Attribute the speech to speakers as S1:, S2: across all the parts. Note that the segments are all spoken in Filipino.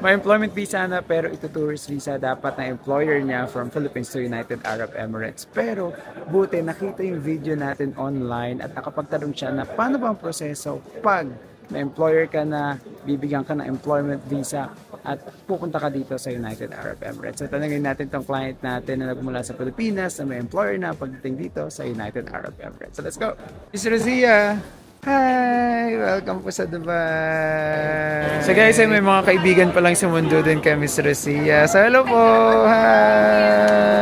S1: may employment visa na pero ito tourist visa dapat na employer niya from Philippines to United Arab Emirates. Pero buti nakita yung video natin online at nakapagtanong siya na paano ba ang proseso pag na employer ka na, bibigyan ka ng employment visa at pupunta ka dito sa United Arab Emirates. So tanungin natin tong client natin na nagmula sa Pilipinas na may employer na pagdating dito sa United Arab Emirates. So let's go! Miss Rosia! Hi! Welcome po sa Dubai! So guys, may mga kaibigan pa lang sa mundo din kay Miss Rosia. So hello po! Hi!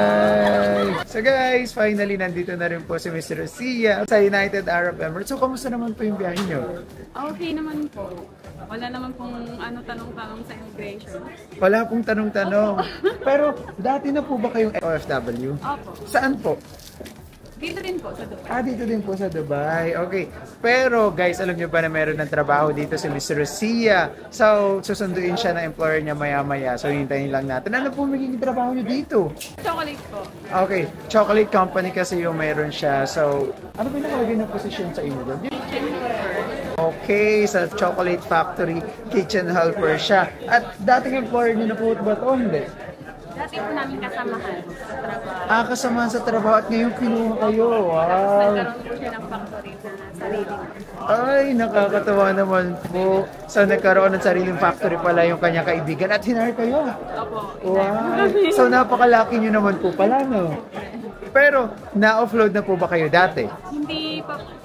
S1: So guys, finally nandito na rin po si Miss Rosia sa United Arab Emirates. So kamusta naman po yung biyahe nyo?
S2: Okay naman po. Wala naman pong tanong-tanong sa immigration.
S1: Wala pong tanong-tanong. Pero dati na po ba kayong OFW?
S2: Opo.
S1: Saan po?
S2: Dito din po sa Dubai.
S1: Dito din po sa Dubai. Okay. Pero guys, alam nyo ba na meron ng trabaho dito si Miss Rosia? So, susunduin siya na employer niya maya-maya. So, hintayin lang natin. Ano po magiging trabaho nyo dito?
S2: Chocolate po.
S1: Okay. Chocolate company kasi yung meron siya. So, ano ba yung nakalagay na position sa inyo doon?
S2: Kitchen helper.
S1: Okay, sa chocolate factory, kitchen helper siya. At dating employer niyo na po ba ito? Hindi.
S2: Dati po namin kasamahan sa trabaho.
S1: Kasama sa trabaho at ngayon kinuha kayo. Wow.
S2: Nagkaroon po siya ng factory na sarili.
S1: Ay, nakakatawa naman po. So, nagkaroon ng sariling factory pala yung kanyang kaibigan at hinar kayo.
S2: Opo.
S1: Wow. So, napakalaki nyo naman po pala, no? Pero, na-offload na po ba kayo dati?
S2: Hindi pa po.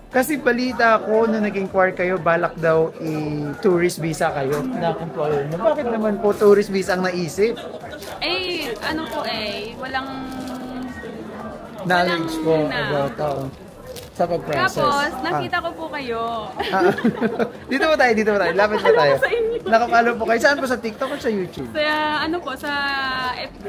S1: Kasi balita ko na nag-inquire kayo, balak daw i-tourist visa kayo ng employer nyo. Bakit naman po tourist visa ang naisip?
S2: Walang
S1: knowledge po about sa pag-process.
S2: Tapos, nakita ko po kayo.
S1: Dito po tayo. Lapit po tayo.
S2: Sa inyo.
S1: Nakapalo po kayo. Saan po? Sa TikTok o sa YouTube?
S2: Sa FB.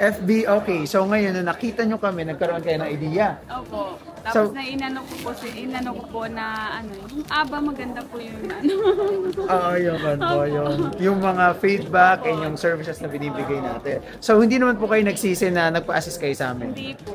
S1: FB, okay. So ngayon, na nakita nyo kami, nagkaroon kayo ng idea.
S2: Opo. Tapos inano ko po na yung maganda po yung
S1: yung mga feedback and yung services na binibigay natin. So hindi naman po kayo nagsisi na nagpa-assist kayo sa amin?
S2: Hindi po.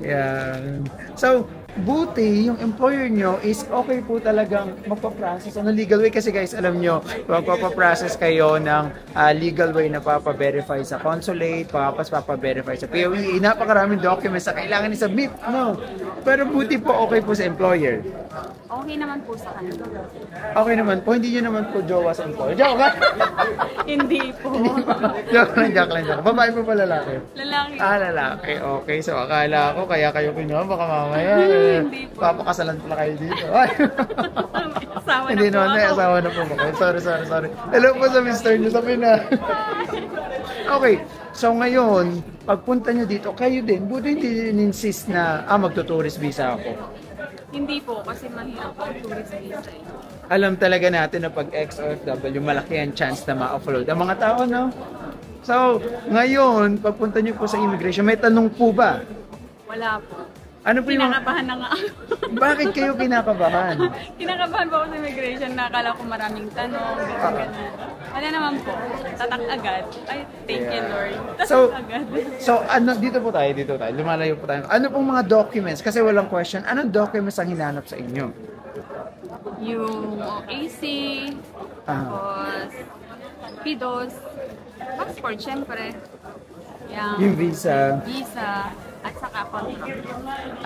S1: Yeah. So, buti yung employer nyo is okay po talagang magpa-process on a legal way kasi guys, alam nyo, magpa-process kayo ng legal way na papa-verify sa consulate, papa-verify sa POEA, napakaraming documents na kailangan i-submit, no? Pero buti po okay po sa employer.
S2: Okay naman po sa kanila.
S1: Okay naman po, hindi nyo naman po jowa sa employer. Joke ba?
S2: Hindi po.
S1: Joke lang. Babae po pa lalaki?
S2: Lalaki.
S1: Lalaki. Okay, so akala ko kaya kayo kinuha, baka mamaya papakasalan pala kayo dito.
S2: Asawa na
S1: Hindi
S2: po
S1: naman,
S2: ako.
S1: asawa na po kayo. Sorry. Hello po sa mister nyo, sabi na. Okay, so ngayon, pagpunta nyo dito, kayo din, buti hindi insist na, magtutourist visa ako.
S2: Hindi po, kasi mahirap ang tourist visa.
S1: Alam talaga natin na pag ex-OFW, malaki ang chance na ma-offload ang mga tao, no? So, ngayon, pagpunta nyo po sa immigration, may tanong po ba?
S2: Wala po.
S1: Ano po yung...
S2: Kinakabahan na nga ako.
S1: Bakit kayo kinakabahan?
S2: Kinakabahan po ako sa immigration na akala ko maraming tanong, ganun. Wala naman po. Tatak agad. Ay, thank you Lord. Tatak agad.
S1: So, dito po tayo. Lumalayo po tayo. Ano pong mga documents? Kasi walang question. Anong documents ang hinanap sa inyo?
S2: Yung OAC, tapos PIDOS, passport syempre.
S1: Yung visa.
S2: At saka contract.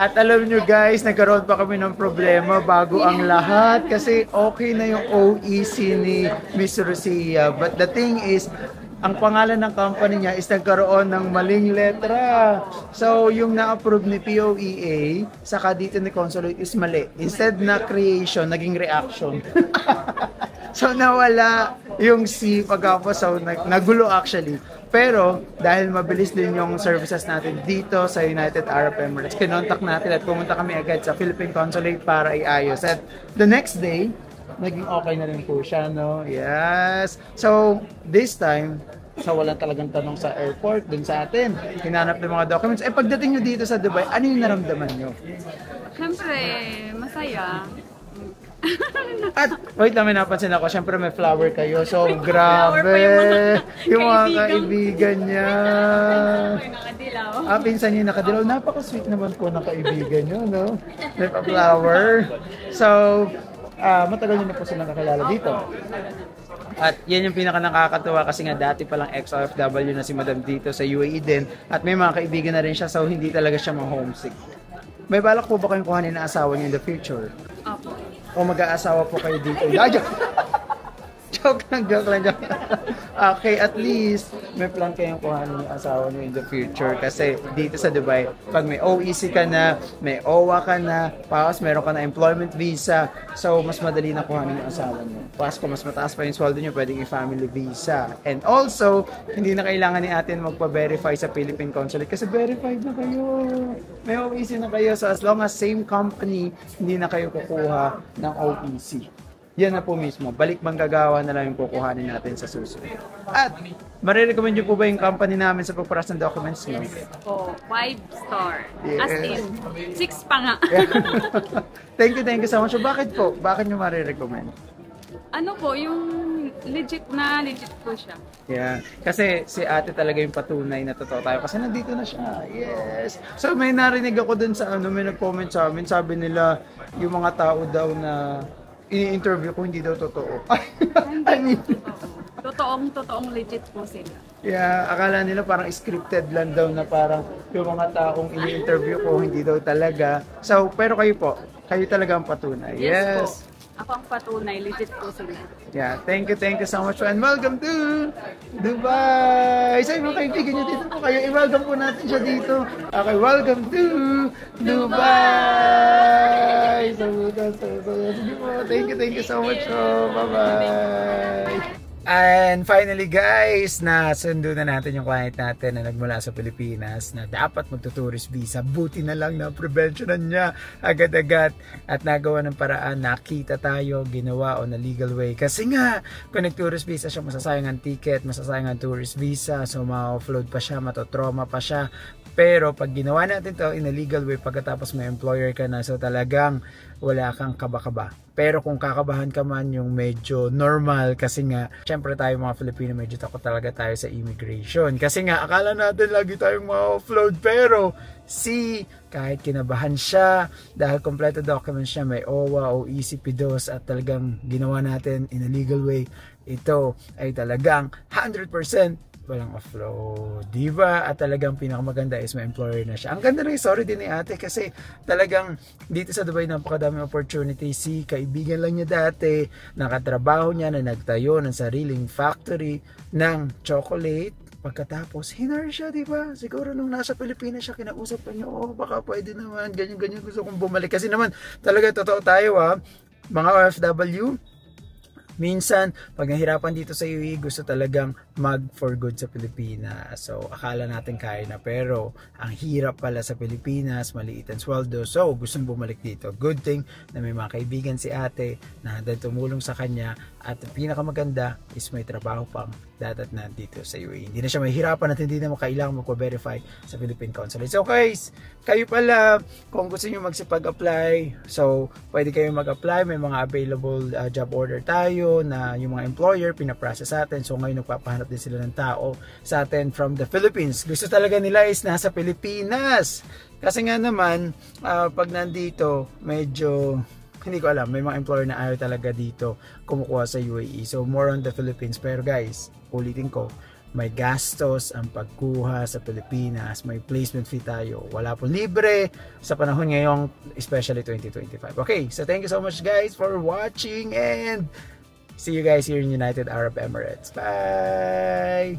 S1: At alam nyo guys, nagkaroon pa kami ng problema bago ang lahat kasi okay na yung OEC ni Miss Rosia. But the thing is, ang pangalan ng company niya is nagkaroon ng maling letra. So, yung na-approve ni POEA, saka dito ni Consulate is mali. Instead na creation, naging reaction. So, nawala yung C pagkapos. So, nagulo actually. Pero, dahil mabilis din yung services natin dito sa United Arab Emirates, kinontak natin at pumunta kami agad sa Philippine Consulate para iayos. At the next day, naging okay na rin po siya, no? Yes! So, this time, walang talagang tanong sa airport, dun sa atin, hinanap ng mga documents. Pagdating nyo dito sa Dubai, ano yung naramdaman nyo?
S2: Siyempre, masaya.
S1: At, wait lang, may napansin ako, syempre may flower kayo, so grabe! Yung mga kaibigan niya.
S2: Nakadilaw.
S1: Pinsan niya nakadilaw. Napaka-sweet naman po ng kaibigan niyo, no? May pa-flower. So, matagal niyo na po sila nakilala dito. At yan yung pinaka nakakatuwa kasi nga dati palang ex-OFW na si Madam dito sa UAE din. At may mga kaibigan na rin siya so hindi talaga siya ma-homesick. May balak po ba kayong kuhanin na asawa niyo in the future?
S2: Opo.
S1: O mag-aasawa po kayo dito? Joke lang. Okay, at least may plan kayong kuhanin yung asawa niyo in the future kasi dito sa Dubai, pag may OEC ka na, may OWA ka na, tapos meron ka na employment visa, so mas madali na kuhanin yung asawa niyo. Tapos kung mas mataas pa yung sweldo niyo, pwedeng i-family visa. And also, hindi na kailangan ni atin magpa-verify sa Philippine Consulate kasi verified na kayo. May OEC na kayo, so as long as same company, hindi na kayo kukuha ng OEC. Yan na po mismo. Balik manggagawa na lang yung kukuhanin natin sa susunod. At, marirecommend nyo po ba yung company namin sa pagparas ng documents nyo?
S2: Oh, 5-star.
S1: Yes.
S2: As in, 6 pa nga.
S1: Thank you so much. So, bakit po? Bakit nyo marirecommend?
S2: Ano po, yung legit po siya.
S1: Yeah. Kasi si ate talaga yung patunay na totoo tayo. Kasi nandito na siya. Yes. So, may narinig ako dun sa may nag-comment sa amin. Sabi nila, yung mga tao daw na ini-interview ko hindi daw totoo. I mean,
S2: totoong legit po sila.
S1: Yeah, akala nila parang scripted lang daw na parang yung mga taong ini-interview ko hindi daw talaga. So, pero kayo po, kayo talaga ang patunay. Yes.
S2: Po. Ako ang patunay, legit po sila.
S1: Yeah, thank you so much and welcome to Dubai! Sa mga kaibigan nyo dito po kayo, i-welcome po natin siya dito. Okay, welcome to Dubai! Sige po, thank you so much. Bye-bye! And finally guys, nasundo na natin yung client natin na nagmula sa Pilipinas na dapat magtutourist visa. Buti na lang na preventionan niya agad-agad at nagawa ng paraan, nakita tayo, ginawa on a legal way. Kasi nga, kung nag-tourist visa siya, masasayang ang ticket, masasayang ang tourist visa, so ma-offload pa siya, matotrauma pa siya. Pero pag ginawa natin to in a legal way, pagkatapos may employer ka na, so talagang wala kang kaba-kaba. Pero kung kakabahan ka man, yung medyo normal kasi nga, syempre tayo mga Filipino, medyo takot talaga tayo sa immigration. Kasi nga, akala natin lagi tayong ma-offload. Pero kahit kinabahan siya, dahil kompleto documents siya, may OWA, OEC, PIDOS, at talagang ginawa natin in a legal way, ito ay talagang 100% walang offload, diba? At talagang pinakamaganda is may employer na siya. Ang ganda rin, sorry din ni ate kasi talagang dito sa Dubai napakadaming opportunity. Si kaibigan lang niya dati, nakatrabaho niya na nagtayo ng sariling factory ng chocolate. Pagkatapos, hinar siya, diba? Siguro nung nasa Pilipinas siya, kinausap pa niya, oh, baka pwede naman, ganyan-ganyan, gusto kong bumalik. Kasi naman, talaga totoo tayo, mga OFW, minsan, pag nahirapan dito sa UAE, gusto talagang mag for good sa Pilipinas. So, akala natin kaya na. Pero, ang hirap pala sa Pilipinas, maliit ang sweldo. So, gustong bumalik dito. Good thing na may mga kaibigan si ate na tumulong sa kanya. At pinakamaganda is may trabaho pang datat na dito sa UAE. Hindi na siya mahirapan at hindi na kailangan magpa-verify sa Philippine Consulate. So guys, kayo pala, kung gusto nyo magsipag-apply, so pwede kayo mag-apply. May mga available job order tayo na yung mga employer pinaprocess sa atin. So ngayon nagpapahanap din sila ng tao sa atin from the Philippines. Gusto talaga nila is nasa Pilipinas. Kasi nga naman, pag nandito, medyo hindi ko alam, may mga employer na ayaw talaga dito kumukuha sa UAE. So more on the Philippines. Pero guys, ulitin ko, may gastos ang pagkuha sa Pilipinas, may placement fee tayo. Wala po libre sa panahon ngayong, especially 2025. Okay, so thank you so much guys for watching and see you guys here in United Arab Emirates. Bye!